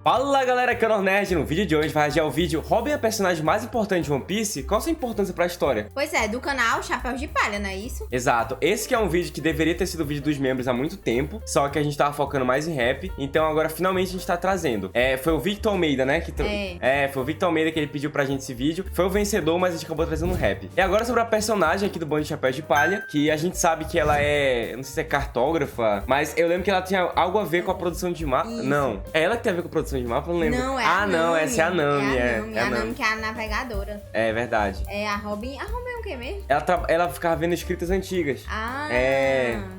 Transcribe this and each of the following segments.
Fala galera, aqui é o Nerd. No vídeo de hoje vai reagir ao vídeo Robin é a personagem mais importante de One Piece? Qual a sua importância pra história? Pois é, do canal Chapéus de Palha, não é isso? Exato, esse que é um vídeo que deveria ter sido o vídeo dos membros há muito tempo, só que a gente tava focando mais em rap, então agora finalmente a gente tá trazendo. Foi o Victor Almeida, né? Foi o Victor Almeida que ele pediu pra gente esse vídeo. Foi o vencedor, mas a gente acabou trazendo rap. E agora sobre a personagem aqui do Bando de Chapéus de Palha, que a gente sabe que ela é, não sei se é cartógrafa, mas eu lembro que ela tinha algo a ver com a produção de mapa. Não, é ela que tem a ver com a produção de mapa, eu não lembro. Não, é a Nami. Não, essa é a Nami. É a Nami que é a navegadora. É verdade. É a Robin. A Robin é o quê mesmo? Ela ficava vendo escritas antigas. Ah.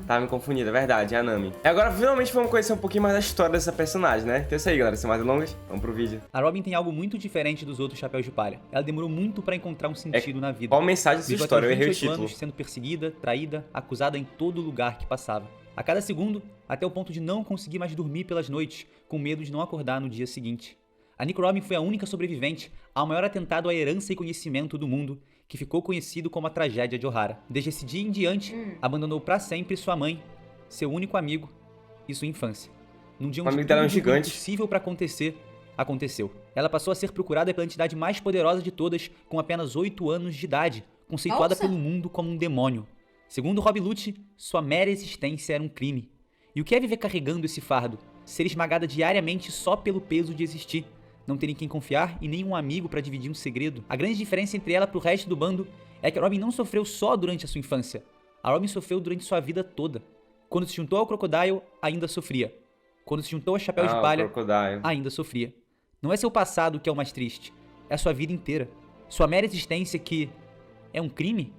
Tava me confundindo, é verdade, é a Nami. E agora, finalmente, vamos conhecer um pouquinho mais da história dessa personagem, né? Então é isso aí, galera. Sem mais delongas, vamos pro vídeo. A Robin tem algo muito diferente dos outros Chapéus de Palha. Ela demorou muito pra encontrar um sentido na vida. Qual a mensagem dessa história? Eu errei o título. Anos sendo perseguida, traída, acusada em todo lugar que passava. A cada segundo, até o ponto de não conseguir mais dormir pelas noites, com medo de não acordar no dia seguinte. A Nico Robin foi a única sobrevivente ao maior atentado à herança e conhecimento do mundo, que ficou conhecido como a tragédia de Ohara. Desde esse dia em diante, abandonou pra sempre sua mãe, seu único amigo e sua infância. Num dia onde tudo que foi impossível pra acontecer, aconteceu. Ela passou a ser procurada pela entidade mais poderosa de todas, com apenas 8 anos de idade, conceituada pelo mundo como um demônio. Segundo Rob Lucci, sua mera existência era um crime. E o que é viver carregando esse fardo? Ser esmagada diariamente só pelo peso de existir. Não ter em quem confiar e nem um amigo pra dividir um segredo. A grande diferença entre ela pro resto do bando é que a Robin não sofreu só durante a sua infância. A Robin sofreu durante sua vida toda. Quando se juntou ao Crocodile, ainda sofria. Quando se juntou ao Chapéu de Palha, ainda sofria. Não é seu passado que é o mais triste, é a sua vida inteira. Sua mera existência que é um crime?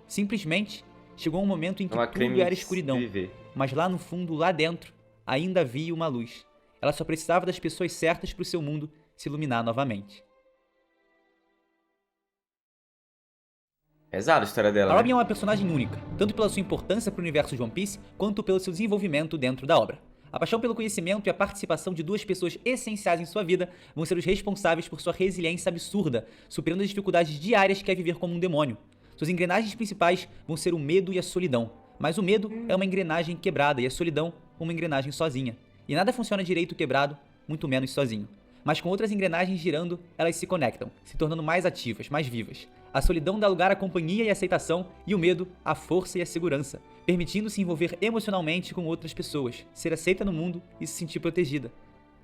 Simplesmente chegou um momento em que tudo era escuridão. Mas lá no fundo, lá dentro, ainda havia uma luz. Ela só precisava das pessoas certas pro seu mundo se iluminar novamente. Pesada a história dela. A Robin é uma personagem única, tanto pela sua importância pro universo de One Piece, quanto pelo seu desenvolvimento dentro da obra. A paixão pelo conhecimento e a participação de duas pessoas essenciais em sua vida vão ser os responsáveis por sua resiliência absurda, superando as dificuldades diárias que é viver como um demônio. Suas engrenagens principais vão ser o medo e a solidão, mas o medo é uma engrenagem quebrada e a solidão uma engrenagem sozinha. E nada funciona direito quebrado, muito menos sozinho. Mas com outras engrenagens girando, elas se conectam, se tornando mais ativas, mais vivas. A solidão dá lugar à companhia e aceitação, e o medo à força e à segurança, permitindo se envolver emocionalmente com outras pessoas, ser aceita no mundo e se sentir protegida.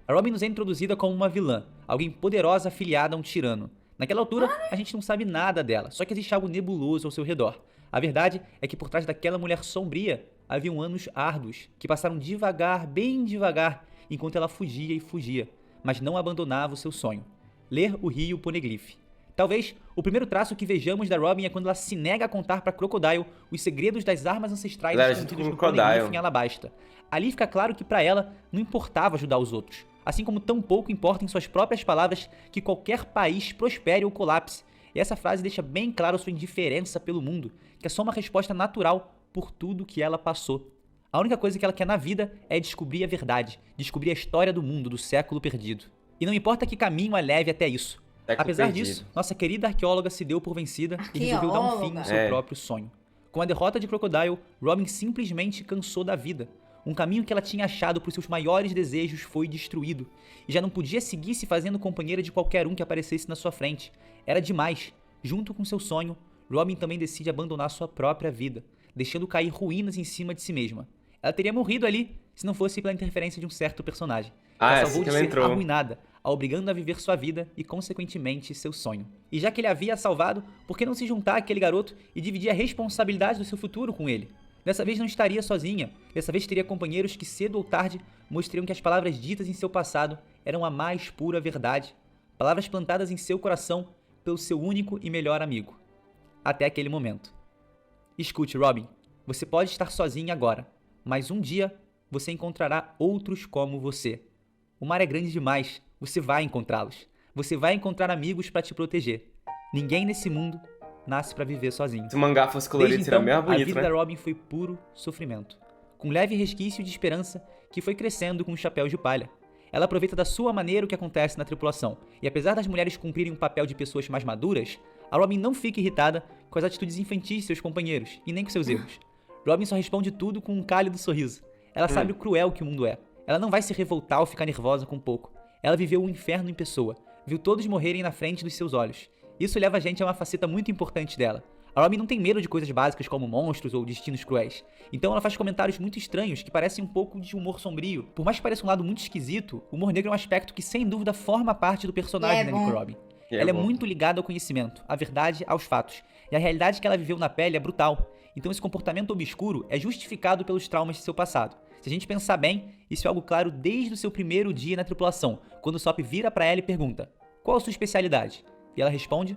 A Robin nos é introduzida como uma vilã, alguém poderosa afiliada a um tirano. Naquela altura, a gente não sabe nada dela, só que existe algo nebuloso ao seu redor. A verdade é que por trás daquela mulher sombria, haviam anos árduos, que passaram devagar, bem devagar, enquanto ela fugia e fugia, mas não abandonava o seu sonho: ler o Rio Poneglyph. Talvez o primeiro traço que vejamos da Robin é quando ela se nega a contar para Crocodile os segredos das armas ancestrais escondidas no Poneglyph em Alabasta. Ali fica claro que para ela não importava ajudar os outros, assim como tão pouco importa em suas próprias palavras que qualquer país prospere ou colapse. E essa frase deixa bem claro sua indiferença pelo mundo, que é só uma resposta natural por tudo que ela passou. A única coisa que ela quer na vida é descobrir a verdade, descobrir a história do mundo, do século perdido. E não importa que caminho a leve até isso. Apesar disso, nossa querida arqueóloga se deu por vencida e resolveu dar um fim no seu próprio sonho. Com a derrota de Crocodile, Robin simplesmente cansou da vida. Um caminho que ela tinha achado para os seus maiores desejos foi destruído, e já não podia seguir se fazendo companheira de qualquer um que aparecesse na sua frente. Era demais. Junto com seu sonho, Robin também decide abandonar sua própria vida, deixando cair ruínas em cima de si mesma. Ela teria morrido ali se não fosse pela interferência de um certo personagem. Ela salvou de ser arruinada, a obrigando a viver sua vida e, consequentemente, seu sonho. E já que ele havia salvado, por que não se juntar àquele garoto e dividir a responsabilidade do seu futuro com ele? Dessa vez não estaria sozinha, dessa vez teria companheiros que cedo ou tarde mostrariam que as palavras ditas em seu passado eram a mais pura verdade. Palavras plantadas em seu coração pelo seu único e melhor amigo. Até aquele momento. Escute, Robin, você pode estar sozinha agora, mas um dia você encontrará outros como você. O mar é grande demais, você vai encontrá-los. Você vai encontrar amigos para te proteger. Ninguém nesse mundo nasce para viver sozinho. Se o mangá fosse colorido, seria mesmo bonito, a vida da Robin foi puro sofrimento, com leve resquício de esperança que foi crescendo com o Chapéu de Palha. Ela aproveita da sua maneira o que acontece na tripulação, e apesar das mulheres cumprirem um papel de pessoas mais maduras, a Robin não fica irritada com as atitudes infantis de seus companheiros, e nem com seus erros. Robin só responde tudo com um cálido sorriso. Ela sabe o cruel que o mundo é. Ela não vai se revoltar ou ficar nervosa com pouco. Ela viveu um inferno em pessoa, viu todos morrerem na frente dos seus olhos. Isso leva a gente a uma faceta muito importante dela. A Robin não tem medo de coisas básicas como monstros ou destinos cruéis. Então ela faz comentários muito estranhos que parecem um pouco de humor sombrio. Por mais que pareça um lado muito esquisito, o humor negro é um aspecto que sem dúvida forma parte do personagem da Nico Robin. Ela é muito ligada ao conhecimento, à verdade, aos fatos. E a realidade que ela viveu na pele é brutal. Então esse comportamento obscuro é justificado pelos traumas de seu passado. Se a gente pensar bem, isso é algo claro desde o seu primeiro dia na tripulação, quando o Sop vira pra ela e pergunta: qual a sua especialidade? E ela responde: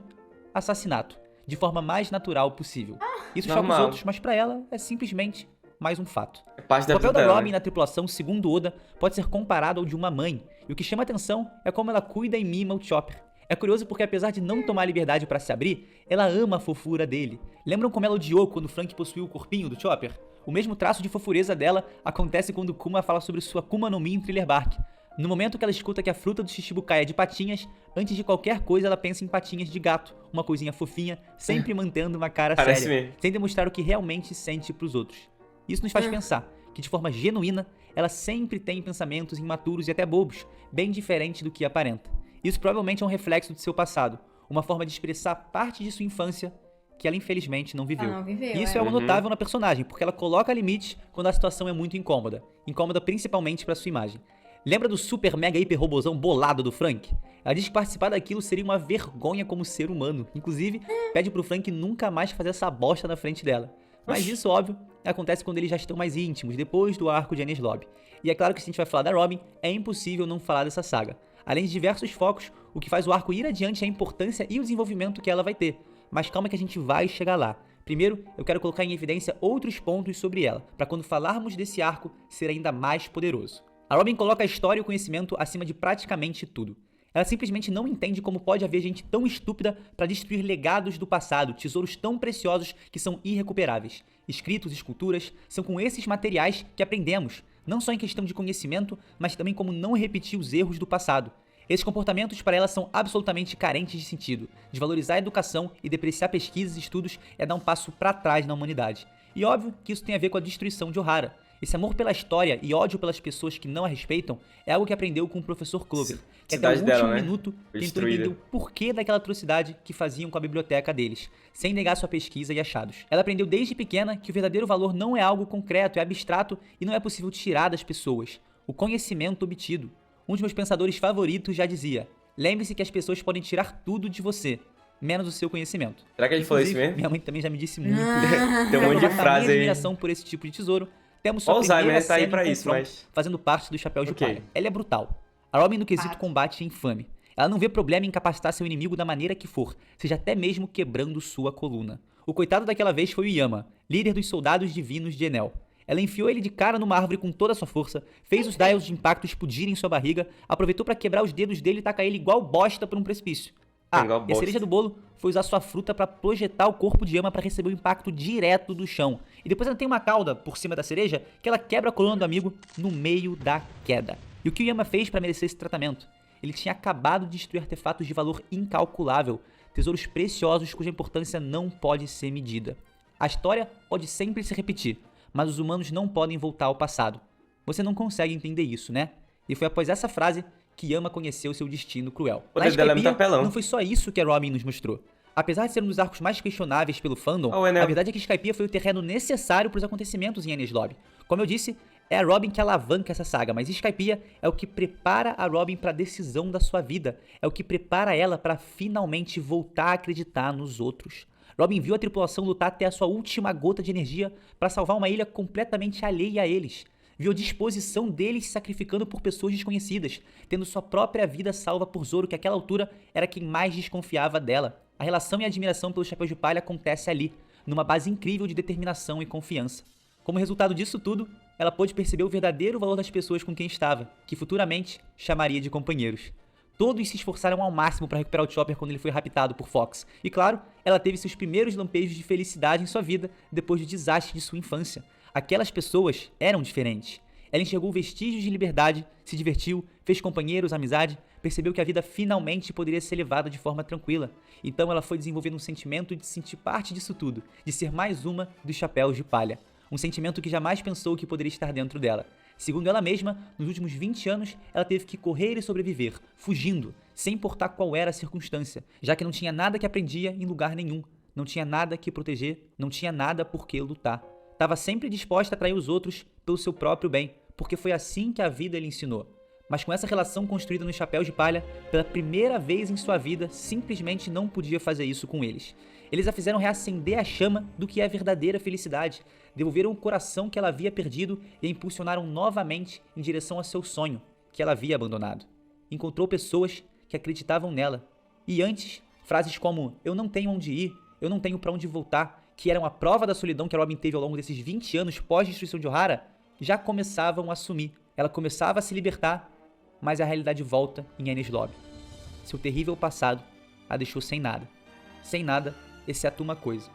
assassinato, de forma mais natural possível. Isso choca os outros, mas pra ela é simplesmente mais um fato. É parte da o papel vida da dela, Robin na tripulação, segundo Oda, pode ser comparado ao de uma mãe, e o que chama atenção é como ela cuida e mima o Chopper. É curioso porque apesar de não tomar liberdade pra se abrir, ela ama a fofura dele. Lembram como ela odiou quando Frank possuiu o corpinho do Chopper? O mesmo traço de fofureza dela acontece quando Kuma fala sobre sua Akuma no Mi em Thriller Bark. No momento que ela escuta que a fruta do Shichibukai é de patinhas, antes de qualquer coisa ela pensa em patinhas de gato, uma coisinha fofinha, sempre mantendo uma cara Parece séria, mesmo. sem demonstrar o que realmente sente pros outros. Isso nos faz pensar que de forma genuína, ela sempre tem pensamentos imaturos e até bobos, bem diferente do que aparenta. Isso provavelmente é um reflexo do seu passado, uma forma de expressar parte de sua infância que ela infelizmente não viveu. E isso é algo notável na personagem, porque ela coloca limites quando a situação é muito incômoda. Incômoda principalmente pra sua imagem. Lembra do super mega hiper robozão bolado do Frank? Ela diz que participar daquilo seria uma vergonha como ser humano. Inclusive, pede pro Frank nunca mais fazer essa bosta na frente dela. Mas isso, óbvio, acontece quando eles já estão mais íntimos, depois do arco de Enies Lobby. E é claro que se a gente vai falar da Robin, é impossível não falar dessa saga. Além de diversos focos, o que faz o arco ir adiante é a importância e o desenvolvimento que ela vai ter. Mas calma que a gente vai chegar lá. Primeiro, eu quero colocar em evidência outros pontos sobre ela, para quando falarmos desse arco, ser ainda mais poderoso. A Robin coloca a história e o conhecimento acima de praticamente tudo. Ela simplesmente não entende como pode haver gente tão estúpida para destruir legados do passado, tesouros tão preciosos que são irrecuperáveis. Escritos, esculturas, são com esses materiais que aprendemos, não só em questão de conhecimento, mas também como não repetir os erros do passado. Esses comportamentos para ela são absolutamente carentes de sentido. Desvalorizar a educação e depreciar pesquisas e estudos é dar um passo para trás na humanidade. E óbvio que isso tem a ver com a destruição de Ohara. Esse amor pela história e ódio pelas pessoas que não a respeitam é algo que aprendeu com o professor Clover, que até o último minuto tentou entender o porquê daquela atrocidade que faziam com a biblioteca deles, sem negar sua pesquisa e achados. Ela aprendeu desde pequena que o verdadeiro valor não é algo concreto, é abstrato e não é possível tirar das pessoas. O conhecimento obtido. Um dos meus pensadores favoritos já dizia: lembre-se que as pessoas podem tirar tudo de você, menos o seu conhecimento. Será que ele falou isso mesmo? Minha mãe também já me disse muito. Tem um monte de frase aí. Admiração por esse tipo de tesouro. Temos sua Alzheimer primeira tá aí cena pra em isso, confronto, mas... fazendo parte do Chapéu de Palha. Ela é brutal. A Robin no quesito combate é infame. Ela não vê problema em incapacitar seu inimigo da maneira que for, seja até mesmo quebrando sua coluna. O coitado daquela vez foi o Yama, líder dos soldados divinos de Enel. Ela enfiou ele de cara numa árvore com toda a sua força, fez os dials de impacto explodirem em sua barriga, aproveitou pra quebrar os dedos dele e tacar ele igual bosta por um precipício. E a cereja do bolo foi usar sua fruta pra projetar o corpo de Yama pra receber o impacto direto do chão. E depois ela tem uma cauda por cima da cereja que ela quebra a coluna do amigo no meio da queda. E o que o Yama fez pra merecer esse tratamento? Ele tinha acabado de destruir artefatos de valor incalculável, tesouros preciosos cuja importância não pode ser medida. A história pode sempre se repetir, mas os humanos não podem voltar ao passado. Você não consegue entender isso, né? E foi após essa frase que Yama conheceu seu destino cruel. O poder dela é muito apelão. Não foi só isso que a Robin nos mostrou. Apesar de ser um dos arcos mais questionáveis pelo fandom, a verdade é que Skypiea foi o terreno necessário para os acontecimentos em Enies Lobby. Como eu disse, é a Robin que alavanca essa saga, mas Skypiea é o que prepara a Robin para a decisão da sua vida, é o que prepara ela para finalmente voltar a acreditar nos outros. Robin viu a tripulação lutar até a sua última gota de energia para salvar uma ilha completamente alheia a eles. Viu a disposição deles se sacrificando por pessoas desconhecidas, tendo sua própria vida salva por Zoro, que àquela altura era quem mais desconfiava dela. A relação e a admiração pelo Chapéu de Palha acontece ali, numa base incrível de determinação e confiança. Como resultado disso tudo, ela pôde perceber o verdadeiro valor das pessoas com quem estava, que futuramente chamaria de companheiros. Todos se esforçaram ao máximo para recuperar o Chopper quando ele foi raptado por Fox. E claro, ela teve seus primeiros lampejos de felicidade em sua vida depois do desastre de sua infância. Aquelas pessoas eram diferentes. Ela enxergou vestígios de liberdade, se divertiu, fez companheiros, amizade, percebeu que a vida finalmente poderia ser levada de forma tranquila. Então ela foi desenvolvendo um sentimento de se sentir parte disso tudo, de ser mais uma dos chapéus de palha. Um sentimento que jamais pensou que poderia estar dentro dela. Segundo ela mesma, nos últimos 20 anos, ela teve que correr e sobreviver, fugindo, sem importar qual era a circunstância, já que não tinha nada que aprendia em lugar nenhum, não tinha nada que proteger, não tinha nada por que lutar. Estava sempre disposta a trair os outros pelo seu próprio bem, porque foi assim que a vida lhe ensinou. Mas com essa relação construída no chapéu de palha, pela primeira vez em sua vida, simplesmente não podia fazer isso com eles. Eles a fizeram reacender a chama do que é a verdadeira felicidade, devolveram o coração que ela havia perdido e a impulsionaram novamente em direção ao seu sonho, que ela havia abandonado. Encontrou pessoas que acreditavam nela. E antes, frases como "eu não tenho onde ir", "eu não tenho pra onde voltar", que eram a prova da solidão que a Robin teve ao longo desses 20 anos pós-destruição de Ohara, já começavam a sumir. Ela começava a se libertar, mas a realidade volta em Enies Lobby. Seu terrível passado a deixou sem nada. Sem nada, exceto uma coisa.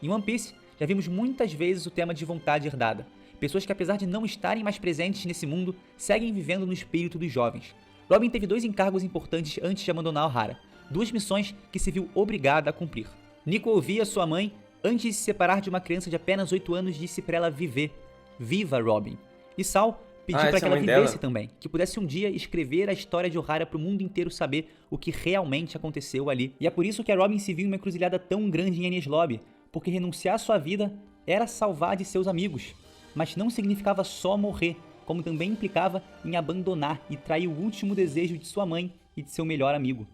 Em One Piece, já vimos muitas vezes o tema de vontade herdada. Pessoas que, apesar de não estarem mais presentes nesse mundo, seguem vivendo no espírito dos jovens. Robin teve 2 encargos importantes antes de abandonar Ohara. 2 missões que se viu obrigada a cumprir. Nico ouvia sua mãe, antes de se separar de uma criança de apenas 8 anos, disse para ela viver. Viva, Robin. E Sal pediu para que ela vivesse também, que pudesse um dia escrever a história de Ohara para o mundo inteiro saber o que realmente aconteceu ali. E é por isso que a Robin se viu em uma encruzilhada tão grande em Enies Lobby, porque renunciar à sua vida era salvar de seus amigos, mas não significava só morrer, como também implicava em abandonar e trair o último desejo de sua mãe e de seu melhor amigo.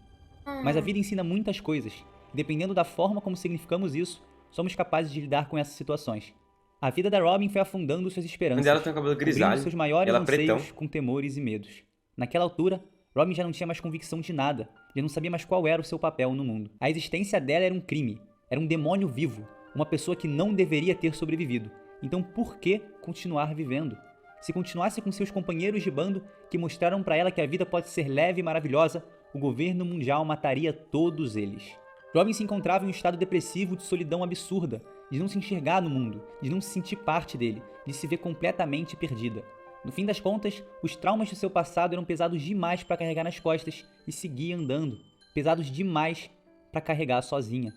Mas a vida ensina muitas coisas, e dependendo da forma como significamos isso, somos capazes de lidar com essas situações. A vida da Robin foi afundando suas esperanças, ela tem o cabelo grisalho, seus maiores ela anseios pretão. com temores e medos. Naquela altura, Robin já não tinha mais convicção de nada, já não sabia mais qual era o seu papel no mundo. A existência dela era um crime, era um demônio vivo, uma pessoa que não deveria ter sobrevivido. Então por que continuar vivendo? Se continuasse com seus companheiros de bando que mostraram para ela que a vida pode ser leve e maravilhosa, o governo mundial mataria todos eles. Robin se encontrava em um estado depressivo de solidão absurda, de não se enxergar no mundo, de não se sentir parte dele, de se ver completamente perdida. No fim das contas, os traumas do seu passado eram pesados demais para carregar nas costas e seguir andando, pesados demais para carregar sozinha.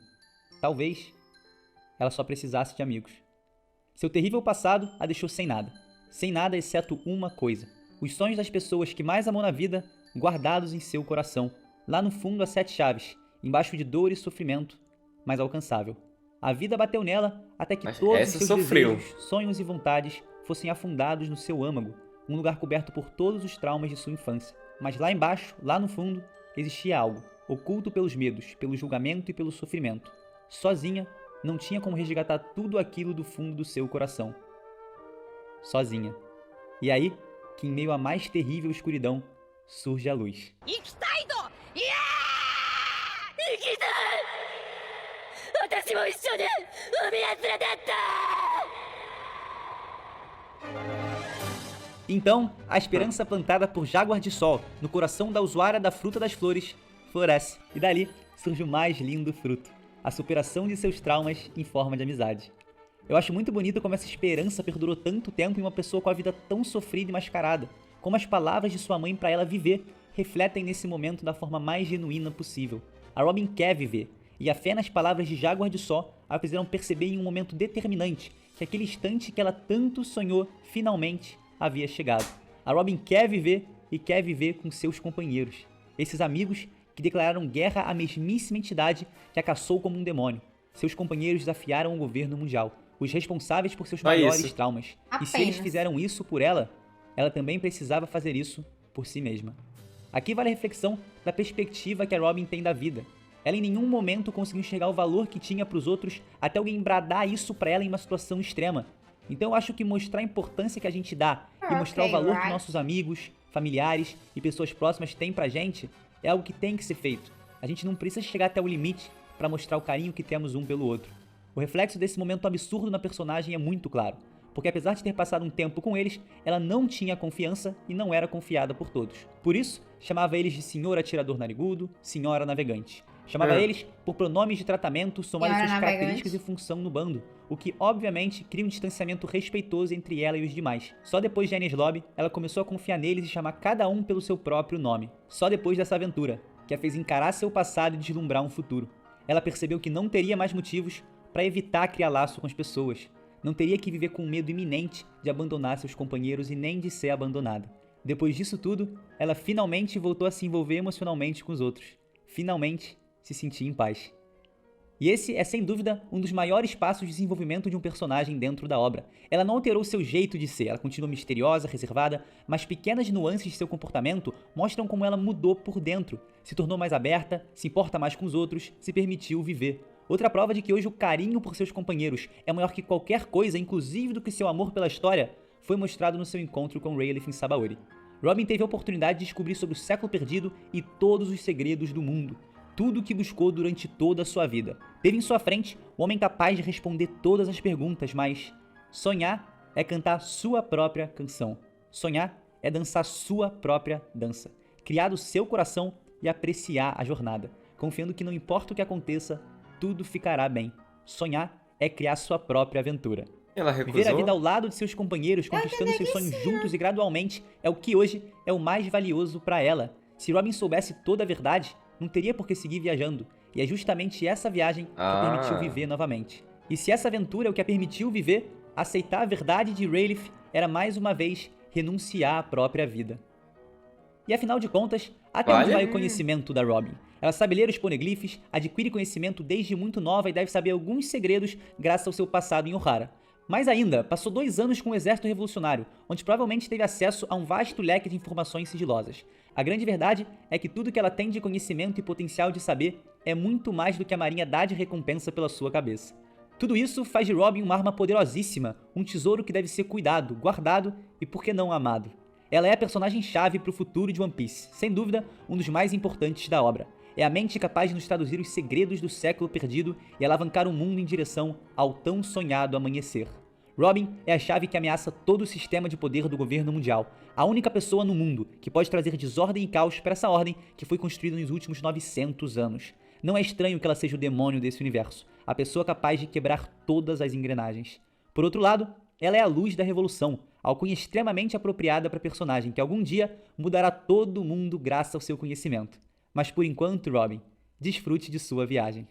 Talvez ela só precisasse de amigos. Seu terrível passado a deixou sem nada exceto uma coisa: os sonhos das pessoas que mais amou na vida guardados em seu coração, lá no fundo a 7 chaves, embaixo de dor e sofrimento, mas alcançável. A vida bateu nela até que todos os seus desejos, sonhos e vontades fossem afundados no seu âmago, um lugar coberto por todos os traumas de sua infância. Mas lá embaixo, lá no fundo, existia algo, oculto pelos medos, pelo julgamento e pelo sofrimento. Sozinha, não tinha como resgatar tudo aquilo do fundo do seu coração. Sozinha. E aí, que em meio à mais terrível escuridão, surge a luz. Então, a esperança plantada por Jaguar de Sol no coração da usuária da Fruta das Flores floresce, e dali surge o mais lindo fruto, a superação de seus traumas em forma de amizade. Eu acho muito bonito como essa esperança perdurou tanto tempo em uma pessoa com a vida tão sofrida e mascarada, como as palavras de sua mãe para ela viver refletem nesse momento da forma mais genuína possível. A Robin quer viver, e a fé nas palavras de Jaguar de Sol a fizeram perceber em um momento determinante que aquele instante que ela tanto sonhou finalmente havia chegado. A Robin quer viver e quer viver com seus companheiros, esses amigos que declararam guerra à mesmíssima entidade que a caçou como um demônio. Seus companheiros desafiaram o governo mundial, os responsáveis por seus maiores traumas. E se eles fizeram isso por ela, ela também precisava fazer isso por si mesma. Aqui vale a reflexão da perspectiva que a Robin tem da vida. Ela em nenhum momento conseguiu enxergar o valor que tinha para os outros até alguém bradar isso para ela em uma situação extrema. Então eu acho que mostrar a importância que a gente dá e mostrar o valor que nossos amigos, familiares e pessoas próximas têm pra gente é algo que tem que ser feito. A gente não precisa chegar até o limite para mostrar o carinho que temos um pelo outro. O reflexo desse momento absurdo na personagem é muito claro, porque apesar de ter passado um tempo com eles, ela não tinha confiança e não era confiada por todos. Por isso, chamava eles de Senhor Atirador Narigudo, Senhora Navegante. Chamava eles por pronomes de tratamento somados suas características e função no bando, o que obviamente cria um distanciamento respeitoso entre ela e os demais. Só depois de Enies Lobby, ela começou a confiar neles e chamar cada um pelo seu próprio nome. Só depois dessa aventura, que a fez encarar seu passado e deslumbrar um futuro. Ela percebeu que não teria mais motivos para evitar criar laço com as pessoas. não teria que viver com medo iminente de abandonar seus companheiros e nem de ser abandonada. Depois disso tudo, ela finalmente voltou a se envolver emocionalmente com os outros. Finalmente se sentia em paz. E esse é, sem dúvida, um dos maiores passos de desenvolvimento de um personagem dentro da obra. Ela não alterou seu jeito de ser, ela continua misteriosa, reservada, mas pequenas nuances de seu comportamento mostram como ela mudou por dentro, se tornou mais aberta, se importa mais com os outros, se permitiu viver. Outra prova de que hoje o carinho por seus companheiros é maior que qualquer coisa, inclusive do que seu amor pela história, foi mostrado no seu encontro com Rayleigh em Sabaody. Robin teve a oportunidade de descobrir sobre o século perdido e todos os segredos do mundo. Tudo o que buscou durante toda a sua vida. Teve em sua frente o homem capaz de responder todas as perguntas, mas sonhar é cantar sua própria canção. Sonhar é dançar sua própria dança. Criar do seu coração e apreciar a jornada, confiando que não importa o que aconteça, tudo ficará bem. Sonhar é criar sua própria aventura. Ela recusou? Viver a vida ao lado de seus companheiros, conquistando seus sonhos juntos e gradualmente, é o que hoje é o mais valioso para ela. Se Robin soubesse toda a verdade, não teria por que seguir viajando. E é justamente essa viagem que a permitiu viver novamente. E se essa aventura é o que a permitiu viver, aceitar a verdade de Rayleigh era mais uma vez renunciar à própria vida. E afinal de contas, até onde vai o conhecimento da Robin? Ela sabe ler os poneglyphs, adquire conhecimento desde muito nova e deve saber alguns segredos graças ao seu passado em Ohara. Mais ainda, passou 2 anos com o exército revolucionário, onde provavelmente teve acesso a um vasto leque de informações sigilosas. A grande verdade é que tudo que ela tem de conhecimento e potencial de saber é muito mais do que a marinha dá de recompensa pela sua cabeça. Tudo isso faz de Robin uma arma poderosíssima, um tesouro que deve ser cuidado, guardado e, por que não, amado. Ela é a personagem-chave para o futuro de One Piece, sem dúvida, um dos mais importantes da obra. É a mente capaz de nos traduzir os segredos do século perdido e alavancar o mundo em direção ao tão sonhado amanhecer. Robin é a chave que ameaça todo o sistema de poder do governo mundial, a única pessoa no mundo que pode trazer desordem e caos para essa ordem que foi construída nos últimos 900 anos. Não é estranho que ela seja o demônio desse universo, a pessoa capaz de quebrar todas as engrenagens. Por outro lado, ela é a luz da revolução, alcunha extremamente apropriada para a personagem que algum dia mudará todo mundo graças ao seu conhecimento. Mas por enquanto, Robin, desfrute de sua viagem.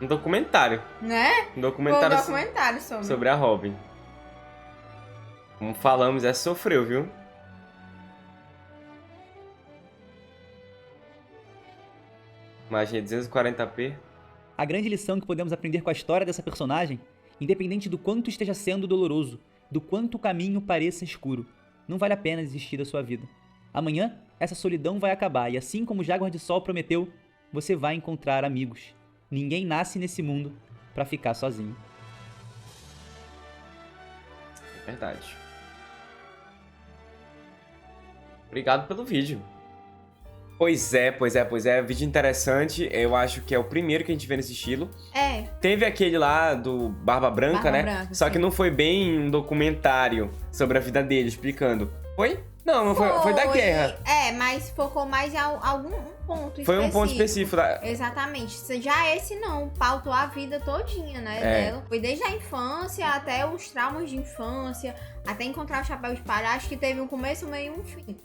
Um documentário. Né? Um documentário, sobre a Robin. Como falamos, essa sofreu, viu? Imagina, 240p. A grande lição que podemos aprender com a história dessa personagem, independente do quanto esteja sendo doloroso, do quanto o caminho pareça escuro, não vale a pena desistir da sua vida. Amanhã, essa solidão vai acabar e assim como o Jaguar de Sol prometeu, você vai encontrar amigos. Ninguém nasce nesse mundo pra ficar sozinho. Verdade. Obrigado pelo vídeo. Pois é. Vídeo interessante. Eu acho que é o primeiro que a gente vê nesse estilo. É. Teve aquele lá do Barba Branca, né? Só que não foi bem um documentário sobre a vida dele, explicando. Foi? Não foi da guerra. É, mas focou mais em algum ponto específico. Foi um ponto específico. Exatamente. Já esse não, pautou a vida todinha, né, dela. Foi desde a infância até os traumas de infância, até encontrar o Chapéu de Palha. Acho que teve um começo, meio e um fim.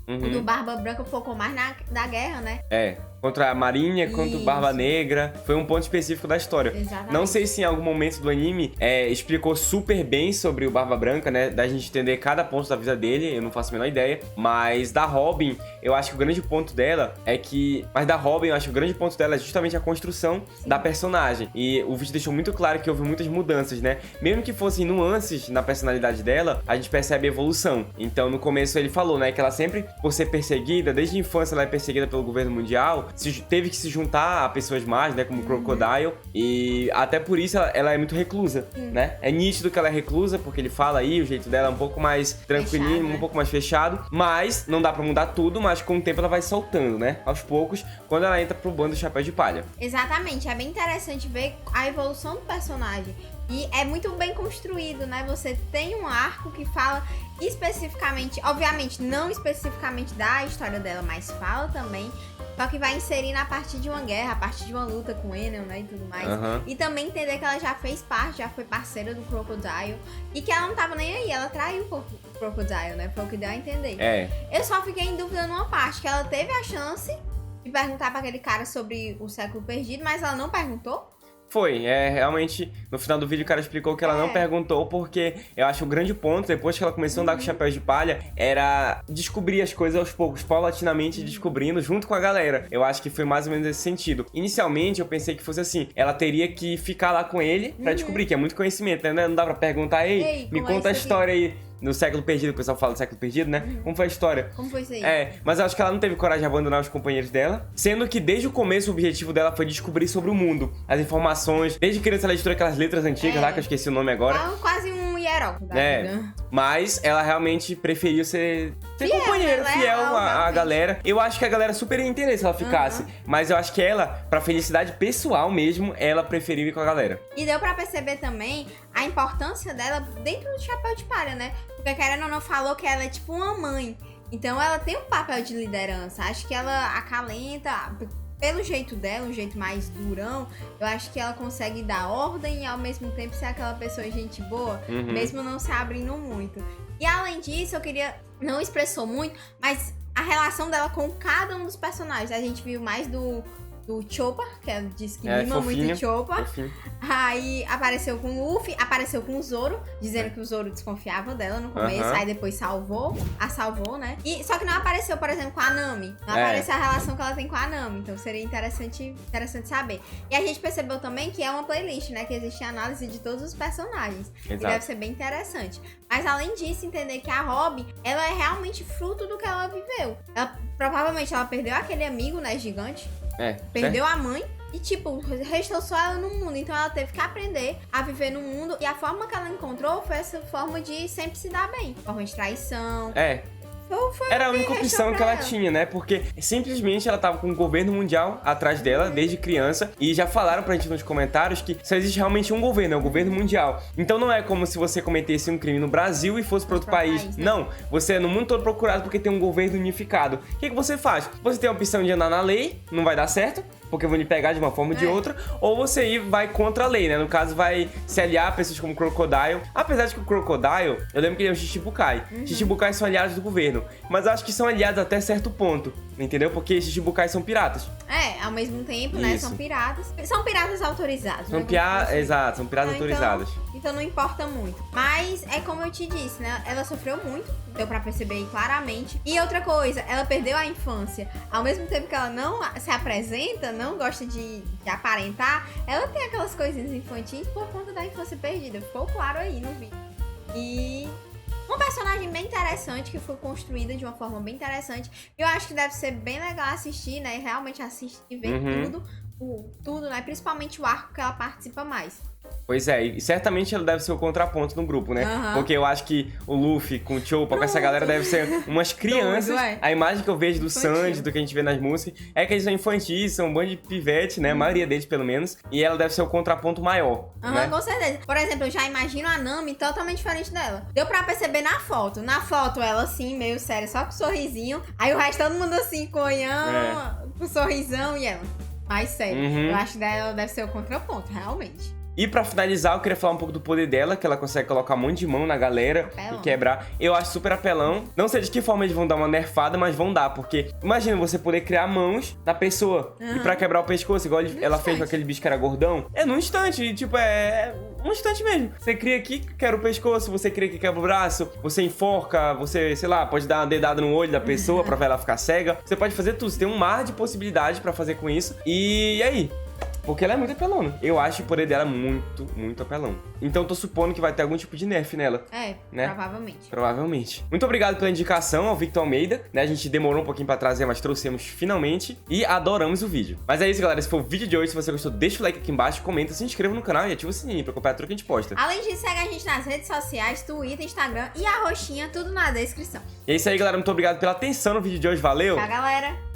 O do Barba Branca focou mais da guerra, né? É, contra a Marinha, contra o Barba Negra. Foi um ponto específico da história. Exatamente. Não sei se em algum momento do anime explicou super bem sobre o Barba Branca, né? Da gente entender cada ponto da vida dele, eu não faço a menor ideia. Mas da Robin, eu acho que o grande ponto dela é que... Mas da Robin, eu acho que o grande ponto dela é justamente a construção da personagem. E o vídeo deixou muito claro que houve muitas mudanças, né? Mesmo que fossem nuances na personalidade dela, a gente percebe a evolução. Então, no começo ele falou, né? Que ela sempre, por ser perseguida, desde a infância ela é perseguida pelo governo mundial, teve que se juntar a pessoas más, né? Como o Crocodile. E até por isso ela é muito reclusa, né? É nítido que ela é reclusa, porque ele fala aí, o jeito dela é um pouco mais tranquilinho, fechado, né? Um pouco mais fechado. Mas não dá pra mudar tudo, mas com o tempo ela vai soltando, né? Aos poucos, quando ela entra pro bando do Chapéu de Palha. Exatamente, é bem interessante ver a evolução do personagem. E é muito bem construído, né? Você tem um arco que fala especificamente, obviamente não especificamente da história dela, mas fala também. Só que vai inserir na partir de uma guerra, a partir de uma luta com Enel, né, e tudo mais. E também entender que ela já fez parte, já foi parceira do Crocodile. E que ela não tava nem aí, ela traiu o Crocodile, né? Foi o que deu a entender. Eu só fiquei em dúvida numa parte, que ela teve a chance de perguntar pra aquele cara sobre o século perdido, mas ela não perguntou. Foi, realmente, no final do vídeo o cara explicou que ela não perguntou, porque eu acho que o grande ponto, depois que ela começou a andar com chapéus de palha, era descobrir as coisas aos poucos, paulatinamente descobrindo junto com a galera. Eu acho que foi mais ou menos esse sentido. Inicialmente, eu pensei que fosse assim, ela teria que ficar lá com ele pra descobrir, que é muito conhecimento, né? Não dá pra perguntar, ei me conta a história aí. No século perdido, o pessoal fala do século perdido, né? Como foi a história? Como foi isso aí? Mas eu acho que ela não teve coragem de abandonar os companheiros dela. Sendo que desde o começo o objetivo dela foi descobrir sobre o mundo. As informações. Desde criança ela estudou aquelas letras antigas lá, que eu esqueci o nome agora. Quase um hierógrafo da vida. Mas ela realmente preferiu ser companheira, fiel à galera. Eu acho que a galera super ia entender se ela ficasse. Mas eu acho que ela, pra felicidade pessoal mesmo, ela preferiu ir com a galera. E deu pra perceber também a importância dela dentro do chapéu de palha, né? Porque a Karen não falou que ela é tipo uma mãe. Então ela tem um papel de liderança. Acho que ela acalenta, pelo jeito dela, um jeito mais durão. Eu acho que ela consegue dar ordem e ao mesmo tempo ser aquela pessoa gente boa, mesmo não se abrindo muito. E além disso, eu queria... Não expressou muito, mas a relação dela com cada um dos personagens. A gente viu mais do Chopper, que ela disse que mima muito o Chopper. Aí apareceu com o Luffy, apareceu com o Zoro, dizendo que o Zoro desconfiava dela no começo, aí depois salvou, né? E, só que não apareceu, por exemplo, com a Nami. Não apareceu a relação que ela tem com a Nami, então seria interessante saber. E a gente percebeu também que é uma playlist, né? Que existe análise de todos os personagens. Exato. E deve ser bem interessante. Mas além disso, entender que a Robin, ela é realmente fruto do que ela viveu. Provavelmente ela perdeu aquele amigo, né, gigante. Perdeu a mãe e, tipo, restou só ela no mundo. Então ela teve que aprender a viver no mundo. E a forma que ela encontrou foi essa forma de sempre se dar bem. Forma de traição. Era a única opção que ela tinha, né? Porque simplesmente ela tava com o governo mundial atrás dela desde criança. E já falaram pra gente nos comentários que só existe realmente um governo, é o governo mundial. Então não é como se você cometesse um crime no Brasil e fosse pra outro país. Né? Não, você é no mundo todo procurado porque tem um governo unificado. O que você faz? Você tem a opção de andar na lei, não vai dar certo, porque vão lhe pegar de uma forma ou de outra, ou você vai contra a lei, né? No caso, vai se aliar a pessoas como o Crocodile. Apesar de que o Crocodile, eu lembro que ele é um Shichibukai. Shichibukai são aliados do governo, mas eu acho que são aliados até certo ponto, entendeu? Porque Shichibukai são piratas. Ao mesmo tempo, né? São piratas. São piratas autorizados. São Exato, são piratas autorizados. Então não importa muito. Mas é como eu te disse, né? Ela sofreu muito, deu pra perceber aí claramente. E outra coisa, ela perdeu a infância. Ao mesmo tempo que ela não se apresenta, não gosta de aparentar, ela tem aquelas coisinhas infantis por conta da infância perdida. Ficou claro aí no vídeo. E um personagem bem interessante, que foi construída de uma forma bem interessante. Eu acho que deve ser bem legal assistir, né? Realmente assistir e ver tudo, né? Principalmente o arco que ela participa mais. Pois é, e certamente ela deve ser o contraponto no grupo, né? Porque eu acho que o Luffy com o Chopper, com essa galera, deve ser umas crianças. A imagem que eu vejo do Sanji, do que a gente vê nas músicas, é que eles são infantis, são um bando de pivete, né? A maioria deles, pelo menos. E ela deve ser o contraponto maior, né? Com certeza. Por exemplo, eu já imagino a Nami totalmente diferente dela. Deu pra perceber na foto. Na foto, ela assim, meio séria, só com um sorrisinho. Aí o resto, todo mundo assim, coiando, com um sorrisão, e ela mais séria. Eu acho que ela deve ser o contraponto, realmente. E pra finalizar, eu queria falar um pouco do poder dela, que ela consegue colocar um monte de mão na galera e quebrar. Eu acho super apelão. Não sei de que forma eles vão dar uma nerfada, mas vão dar, porque imagina você poder criar mãos na pessoa e pra quebrar o pescoço, igual ela fez com aquele bicho que era gordão. É num instante, tipo, é um instante mesmo. Você cria aqui, quebra o pescoço, você cria que quebra o braço, você enforca, você, sei lá, pode dar uma dedada no olho da pessoa pra ela ficar cega. Você pode fazer tudo, você tem um mar de possibilidades pra fazer com isso. E aí? Porque ela é muito apelona. Eu acho o poder dela muito, muito apelão. Então tô supondo que vai ter algum tipo de nerf nela. Né? Provavelmente. Muito obrigado pela indicação ao Victor Almeida, né? A gente demorou um pouquinho pra trazer, mas trouxemos finalmente. E adoramos o vídeo. Mas é isso, galera. Esse foi o vídeo de hoje. Se você gostou, deixa o like aqui embaixo, comenta, se inscreva no canal e ativa o sininho pra acompanhar tudo que a gente posta. Além disso, segue a gente nas redes sociais, Twitter, Instagram e a roxinha, tudo na descrição. E é isso aí, galera. Muito obrigado pela atenção no vídeo de hoje. Valeu! Tchau, galera!